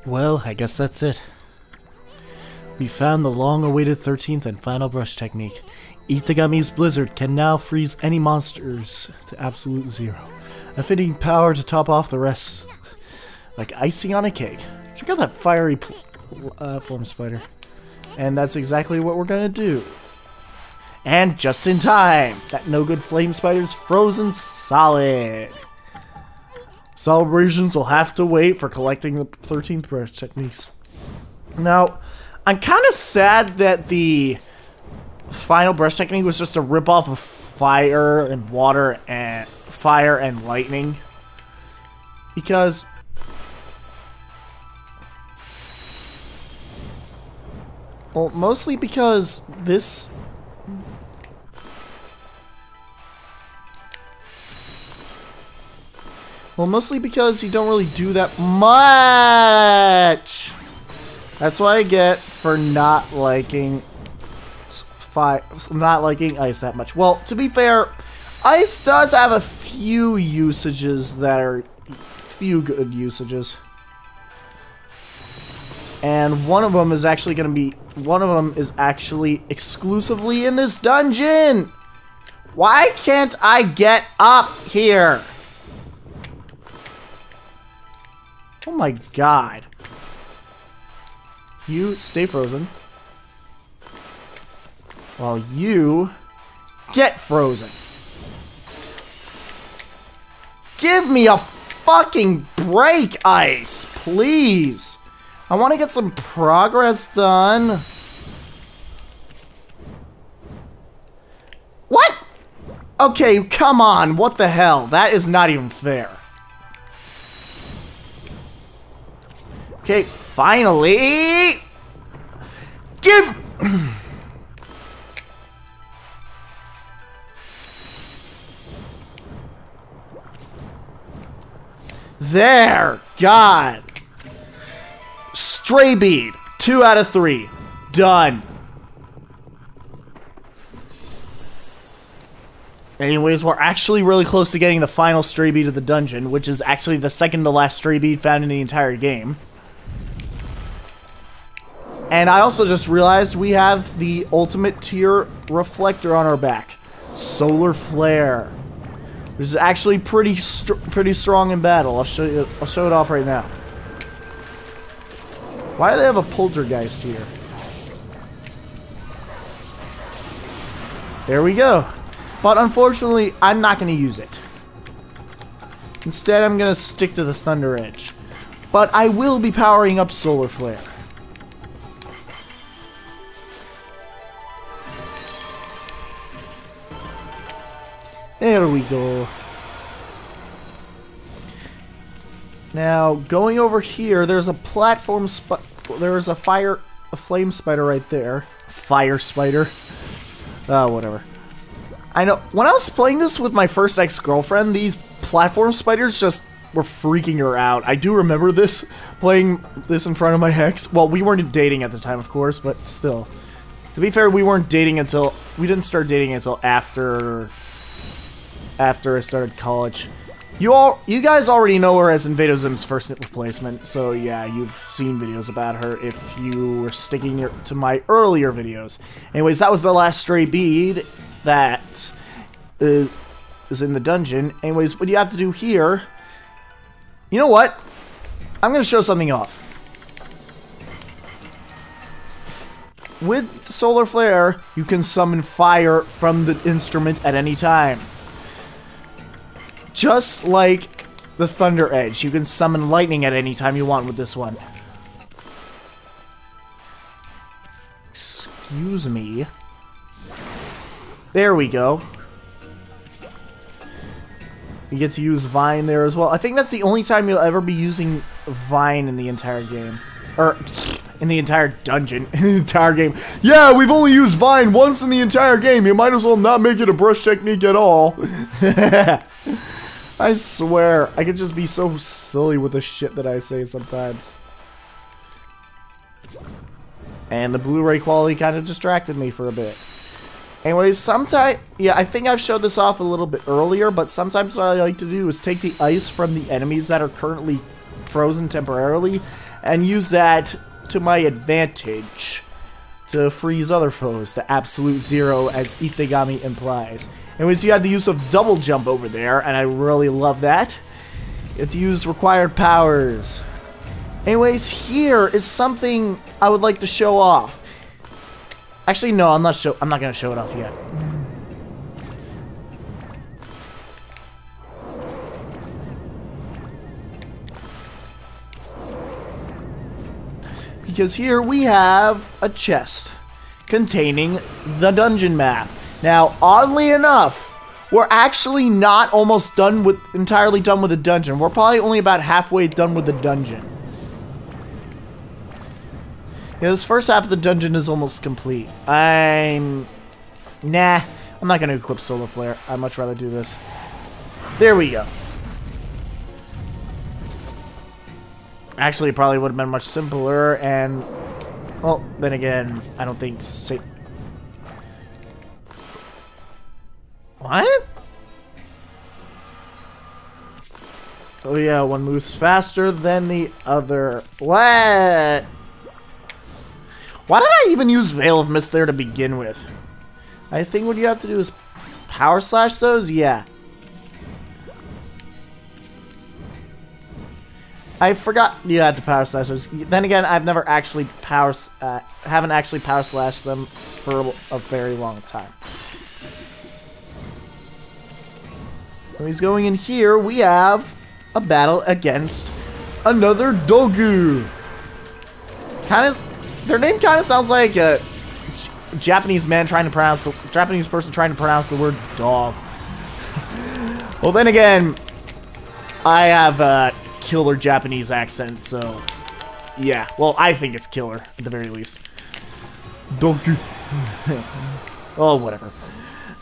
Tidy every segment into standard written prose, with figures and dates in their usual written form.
Well, I guess that's it. We found the long-awaited 13th and final brush technique. Eat the Gummies Blizzard can now freeze any monsters to absolute zero, affording power to top off the rest, like icing on a cake. Check out that fiery form spider. And that's exactly what we're gonna do. And just in time! That no-good flame spider's frozen solid! Celebrations will have to wait for collecting the 13th brush techniques. Now, I'm kind of sad that the final brush technique was just a ripoff of fire and water and fire and lightning. Because well, mostly because this mostly because you don't really do that much. That's what I get for not liking ice that much. Well, to be fair, ice does have a few usages that are good usages. And one of them is actually exclusively in this dungeon. Why can't I get up here? Oh my god. You stay frozen. While you get frozen. Give me a fucking break, Ice, please. I want to get some progress done. What? Okay, come on. What the hell? That is not even fair. Okay, finally! Give... There! God! Stray bead. 2 out of 3. Done. Anyways, we're actually really close to getting the final stray bead of the dungeon, which is actually the second to last stray bead found in the entire game. And I also just realized we have the ultimate tier reflector on our back. Solar Flare. This is actually pretty strong in battle. I'll show it off right now. Why do they have a poltergeist here? There we go. But unfortunately, I'm not going to use it. Instead, I'm going to stick to the Thunder Edge. But I will be powering up Solar Flare. There we go. Now, going over here, there's a platform there's a flame spider right there. Fire spider. Whatever. I know, when I was playing this with my first ex-girlfriend, these platform spiders just were freaking her out. I do remember this, playing this in front of my ex. Well, we weren't dating at the time, of course, but still. To be fair, we didn't start dating until after I started college. You guys already know her as Invadozim's first replacement, so yeah, you've seen videos about her if you were sticking to my earlier videos. Anyways, that was the last stray bead that is in the dungeon. Anyways, what you have to do here... You know what? I'm going to show something off. With Solar Flare, you can summon fire from the instrument at any time. Just like the Thunder Edge, you can summon lightning at any time you want with this one. Excuse me. There we go. You get to use Vine there as well. I think that's the only time you'll ever be using Vine in the entire game. Or, in the entire dungeon. In the entire game. Yeah, we've only used Vine once in the entire game. You might as well not make it a brush technique at all. I swear, I could just be so silly with the shit that I say sometimes. And the Blu-ray quality kind of distracted me for a bit. Anyways, sometimes, yeah, I think I've showed this off a little bit earlier, but sometimes what I like to do is take the ice from the enemies that are currently frozen temporarily and use that to my advantage to freeze other foes to absolute zero, as Itagami implies. Anyways, you have the use of double jump over there, and I really love that. You have to use required powers. Anyways, here is something I would like to show off. Actually, no, I'm not gonna show it off yet. Because here we have a chest containing the dungeon map. Now, oddly enough, we're actually not entirely done with the dungeon. We're probably only about halfway done with the dungeon. Yeah, this first half of the dungeon is almost complete. Nah, I'm not gonna equip Solar Flare. I'd much rather do this. There we go. Actually, it probably would have been much simpler, and... well, then again, I don't think... What? Oh yeah, one moves faster than the other. What? Why did I even use Veil of Mist there to begin with? I think what you have to do is power slash those? Yeah. I forgot you had to power slash those. Then again, I've never actually haven't actually power slashed them for a very long time. When he's going in here, we have a battle against another Dogu. Their name kind of sounds like a Japanese person trying to pronounce the word dog. Well, then again, I have a killer Japanese accent, so yeah. Well, I think it's killer at the very least. Dogu. Oh, whatever.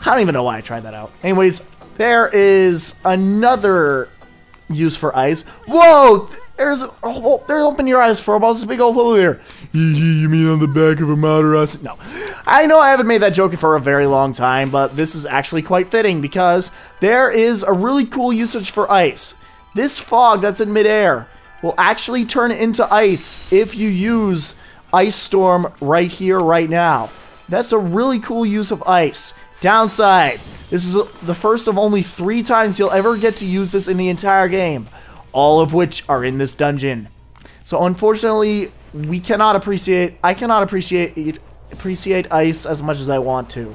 I don't even know why I tried that out. Anyways, there is another use for ice. Whoa! There's open your eyes for about this big old hole there. You mean on the back of a Madarase? No. I know I haven't made that joke for a very long time, but this is actually quite fitting because there is a really cool usage for ice. This fog that's in midair will actually turn into ice if you use Ice Storm right here, right now. That's a really cool use of ice. Downside, this is the first of only 3 times you'll ever get to use this in the entire game, all of which are in this dungeon. So unfortunately, I cannot appreciate ice as much as I want to,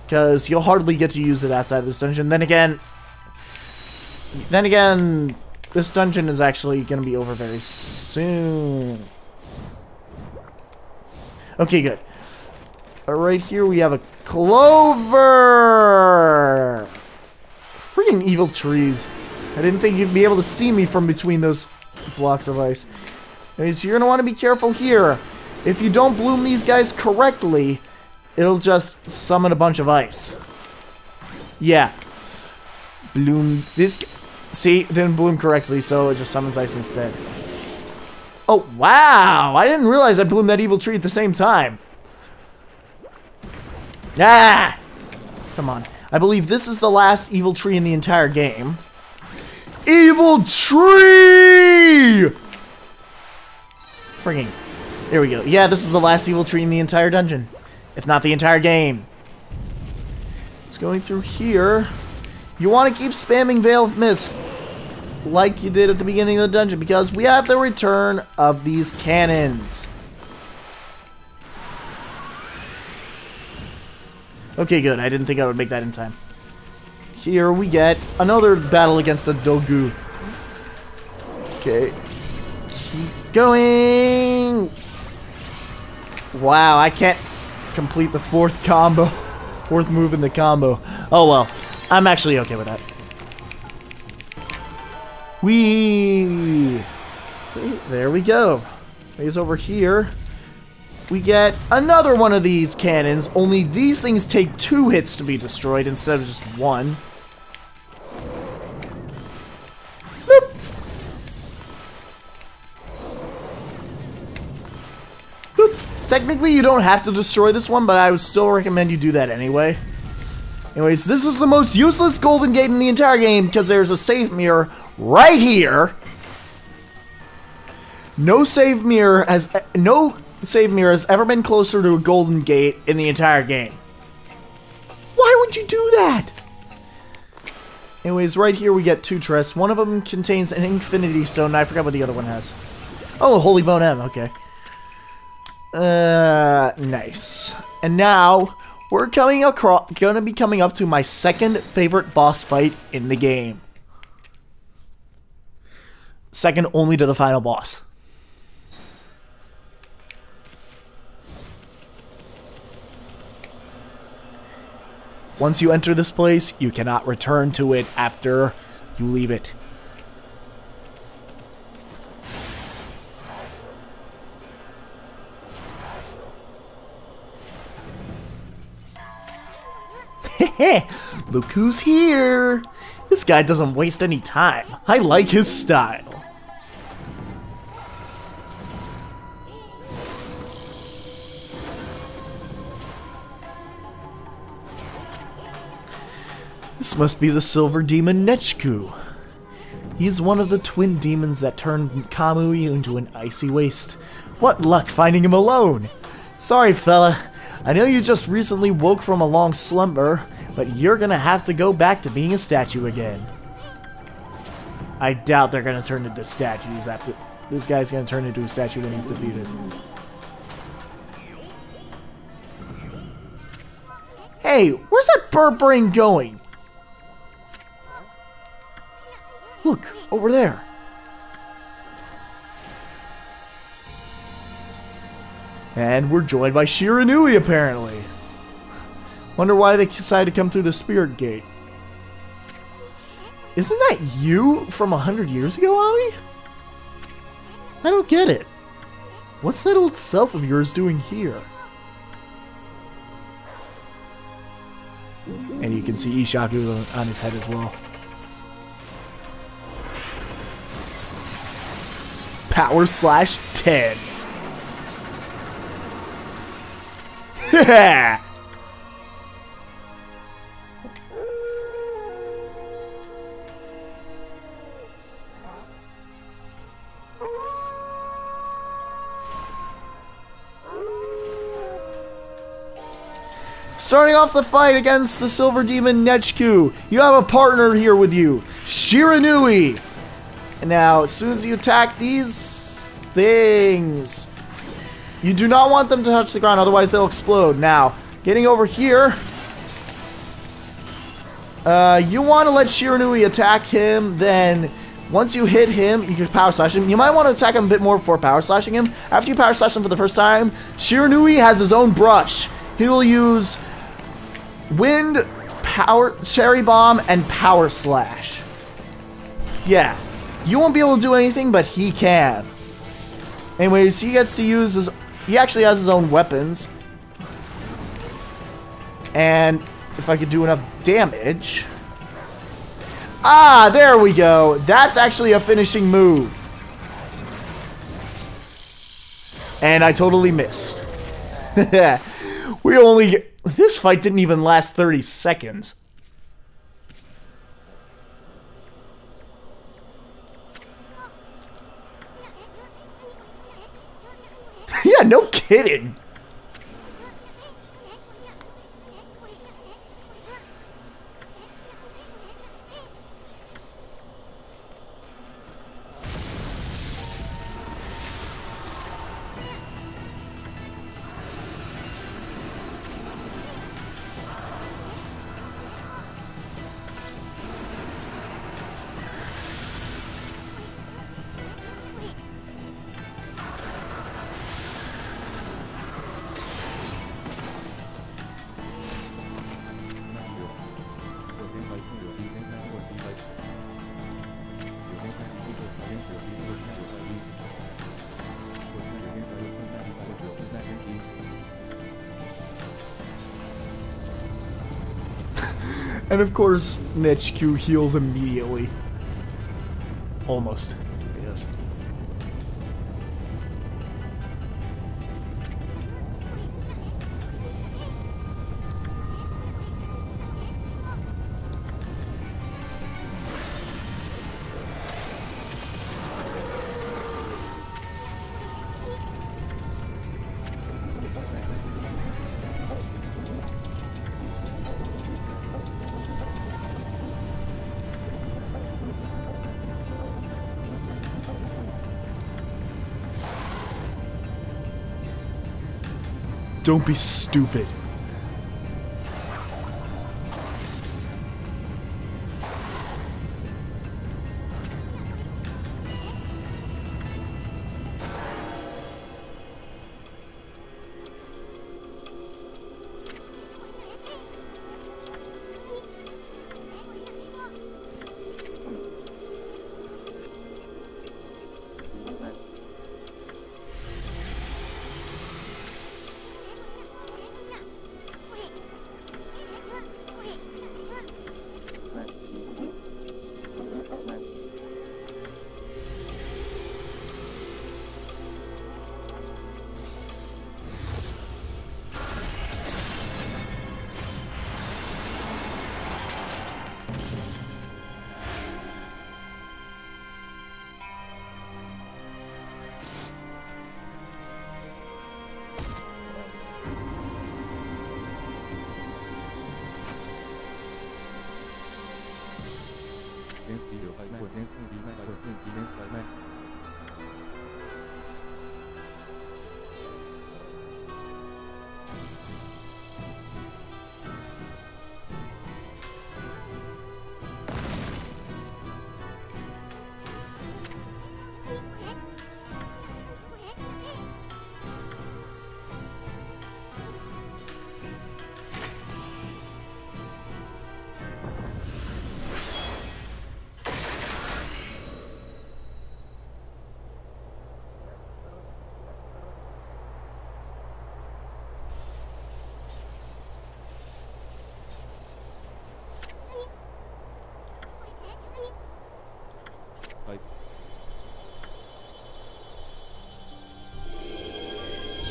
because you'll hardly get to use it outside this dungeon. Then again, this dungeon is actually going to be over very soon. Okay, good. Right here we have a clover! Freaking evil trees. I didn't think you'd be able to see me from between those blocks of ice. Okay, so you're going to want to be careful here. If you don't bloom these guys correctly, it'll just summon a bunch of ice. Yeah. Bloom this... See, it didn't bloom correctly, so it just summons ice instead. Oh, wow! I didn't realize I bloomed that evil tree at the same time. Ah! Come on. I believe this is the last evil tree in the entire game. Evil tree! Frigging. There we go. Yeah, this is the last evil tree in the entire dungeon. If not the entire game. It's going through here. You want to keep spamming Veil of Mist like you did at the beginning of the dungeon, because we have the return of these cannons. Okay, good. I didn't think I would make that in time. Here we get another battle against a Dogu. Okay. Keep going. Wow, I can't complete the 4th combo. 4th move in the combo. Oh well. I'm actually okay with that. Whee! There we go. He's over here. We get another one of these cannons, only these things take 2 hits to be destroyed instead of just 1. Boop. Boop. Technically, you don't have to destroy this one, but I would still recommend you do that anyway. Anyways, this is the most useless golden gate in the entire game because there's a save mirror right here. No save mirror has ever been closer to a golden gate in the entire game. Why would you do that? Anyways, right here we get 2 chests. One of them contains an infinity stone, and I forgot what the other one has. Oh, a holy bone M, okay. Nice. And now, we're gonna be coming up to my second favorite boss fight in the game. Second only to the final boss. Once you enter this place, you cannot return to it after you leave it. Heh, look who's here! This guy doesn't waste any time. I like his style. This must be the Silver Demon Nechku. He's one of the twin demons that turned Kamui into an icy waste. What luck finding him alone! Sorry, fella. I know you just recently woke from a long slumber, but you're gonna have to go back to being a statue again. I doubt they're gonna turn into statues after... This guy's gonna turn into a statue when he's defeated. Hey, where's that bird brain going? Look, over there. And we're joined by Shiranui, apparently. Wonder why they decided to come through the spirit gate. Isn't that you from 100 years ago, Ami? I don't get it. What's that old self of yours doing here? And you can see Ishaku on his head as well. Power slash 10. Yeah. Starting off the fight against the Silver Demon Nechku, you have a partner here with you, Shiranui. And now, as soon as you attack these things, you do not want them to touch the ground, otherwise they'll explode. Now, getting over here, you want to let Shiranui attack him, then once you hit him, you can power slash him. You might want to attack him a bit more before power slashing him. After you power slash him for the first time, Shiranui has his own brush. He will use Wind, Power, Cherry Bomb, and Power Slash. Yeah. You won't be able to do anything, but he can. Anyways, he gets to use his... He actually has his own weapons. And if I could do enough damage... Ah, there we go. That's actually a finishing move. And I totally missed. We only... This fight didn't even last 30 seconds. Yeah, no kidding. And of course, Nechku heals immediately. Almost. Yes. Don't be stupid.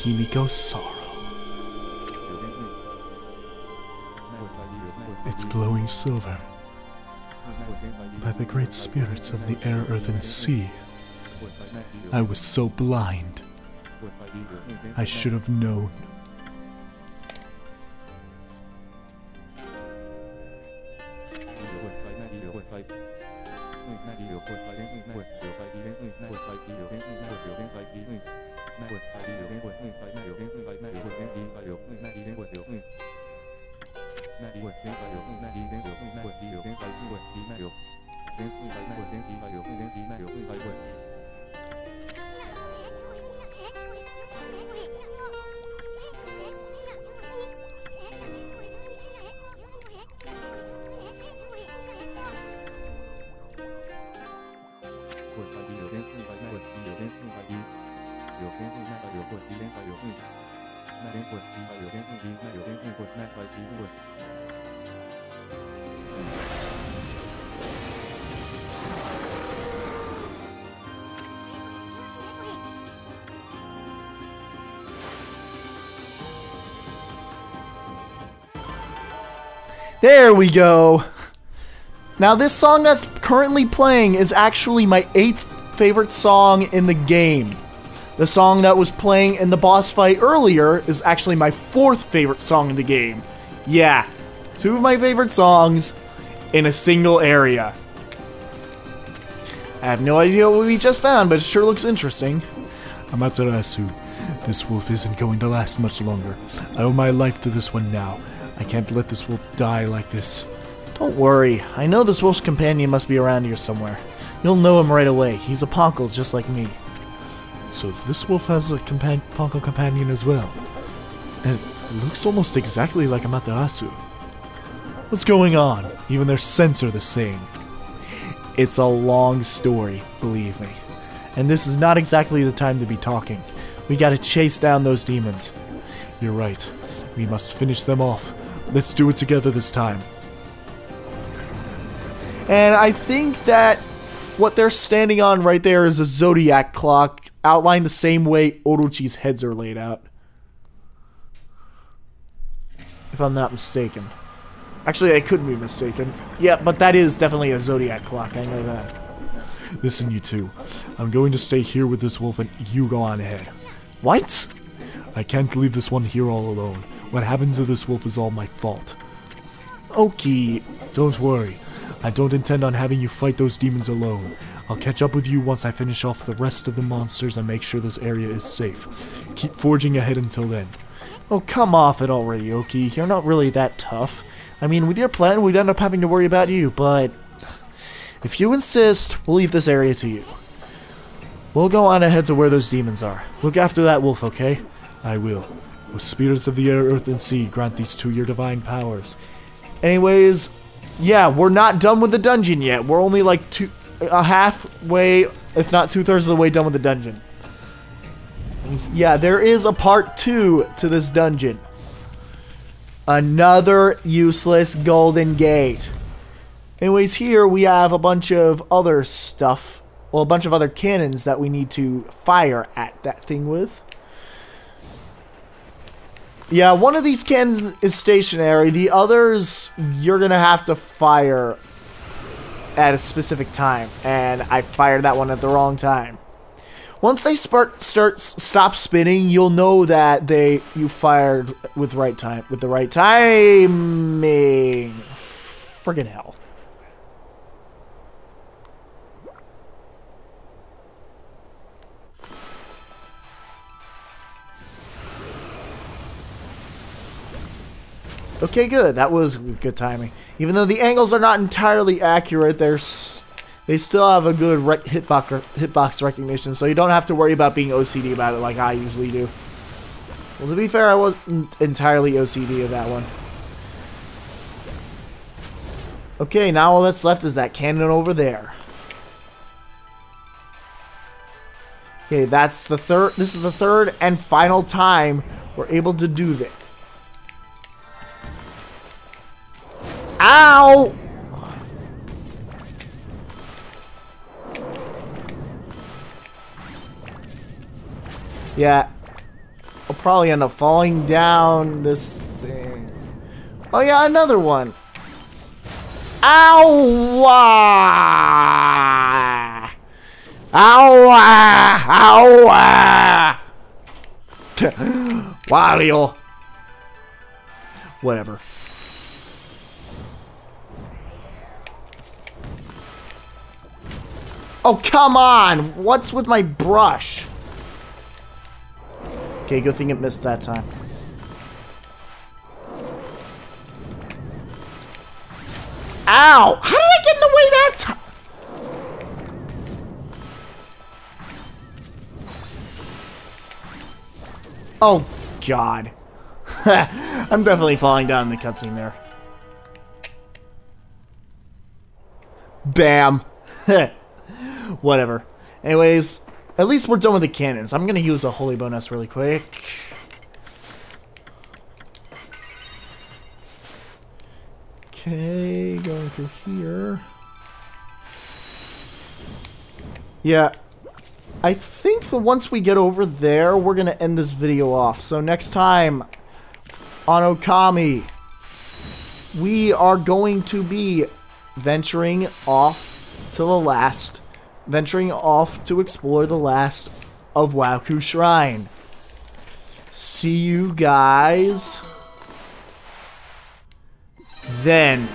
Himiko's sorrow. It's glowing silver. By the great spirits of the air, earth, and sea. I was so blind. I should have known. There we go. Now this song that's currently playing is actually my 8th favorite song in the game. The song that was playing in the boss fight earlier is actually my 4th favorite song in the game. Yeah, 2 of my favorite songs in a single area. I have no idea what we just found, but it sure looks interesting. Amaterasu, this wolf isn't going to last much longer. I owe my life to this one now. I can't let this wolf die like this. Don't worry, I know this wolf's companion must be around here somewhere. You'll know him right away. He's a Ponkel just like me. So this wolf has a Ponkel companion as well. And it looks almost exactly like Amaterasu. What's going on? Even their scents are the same. It's a long story, believe me. And this is not exactly the time to be talking. We gotta chase down those demons. You're right. We must finish them off. Let's do it together this time. And I think that what they're standing on right there is a zodiac clock, outlined the same way Orochi's heads are laid out. If I'm not mistaken. Actually, I could be mistaken. Yeah, but that is definitely a zodiac clock, I know that. Listen, you two. I'm going to stay here with this wolf and you go on ahead. What? I can't leave this one here all alone. What happens to this wolf is all my fault. Okay. Don't worry. I don't intend on having you fight those demons alone. I'll catch up with you once I finish off the rest of the monsters and make sure this area is safe. Keep forging ahead until then. Oh, come off it already, Oki. You're not really that tough. I mean, with your plan, we'd end up having to worry about you, but if you insist, we'll leave this area to you. We'll go on ahead to where those demons are. Look after that wolf, okay? I will. O spirits of the air, earth, and sea, grant these to your divine powers. Anyways, yeah, we're not done with the dungeon yet. We're only like halfway, if not 2/3 of the way done with the dungeon. Yeah, there is a part 2 to this dungeon. Another useless golden gate. Anyways, here we have a bunch of other stuff. Well, a bunch of other cannons that we need to fire at that thing with. Yeah, one of these cannons is stationary. The others, you're going to have to fire at a specific time. And I fired that one at the wrong time. Once they stop spinning, you'll know that you fired with the right timing. Friggin' hell. Okay, good. That was good timing. Even though the angles are not entirely accurate, they still have a good hitbox recognition, so you don't have to worry about being OCD about it like I usually do. Well, to be fair, I wasn't entirely OCD of that one. Okay, now all that's left is that cannon over there. Okay, this is the third and final time we're able to do this. Ow! Yeah, I'll probably end up falling down this thing. Oh yeah, another one. Ow! Ow! Wario. Whatever. Oh, come on! What's with my brush? Okay, good thing it missed that time. Ow! How did I get in the way that time? Oh, God. I'm definitely falling down in the cutscene there. Bam. Whatever. Anyways, at least we're done with the cannons. I'm gonna use a holy bonus really quick. Okay, going through here. Yeah, I think that once we get over there, we're gonna end this video off. So next time on Okami, we are going to be venturing off to explore the last of Wauku Shrine. See you guys then.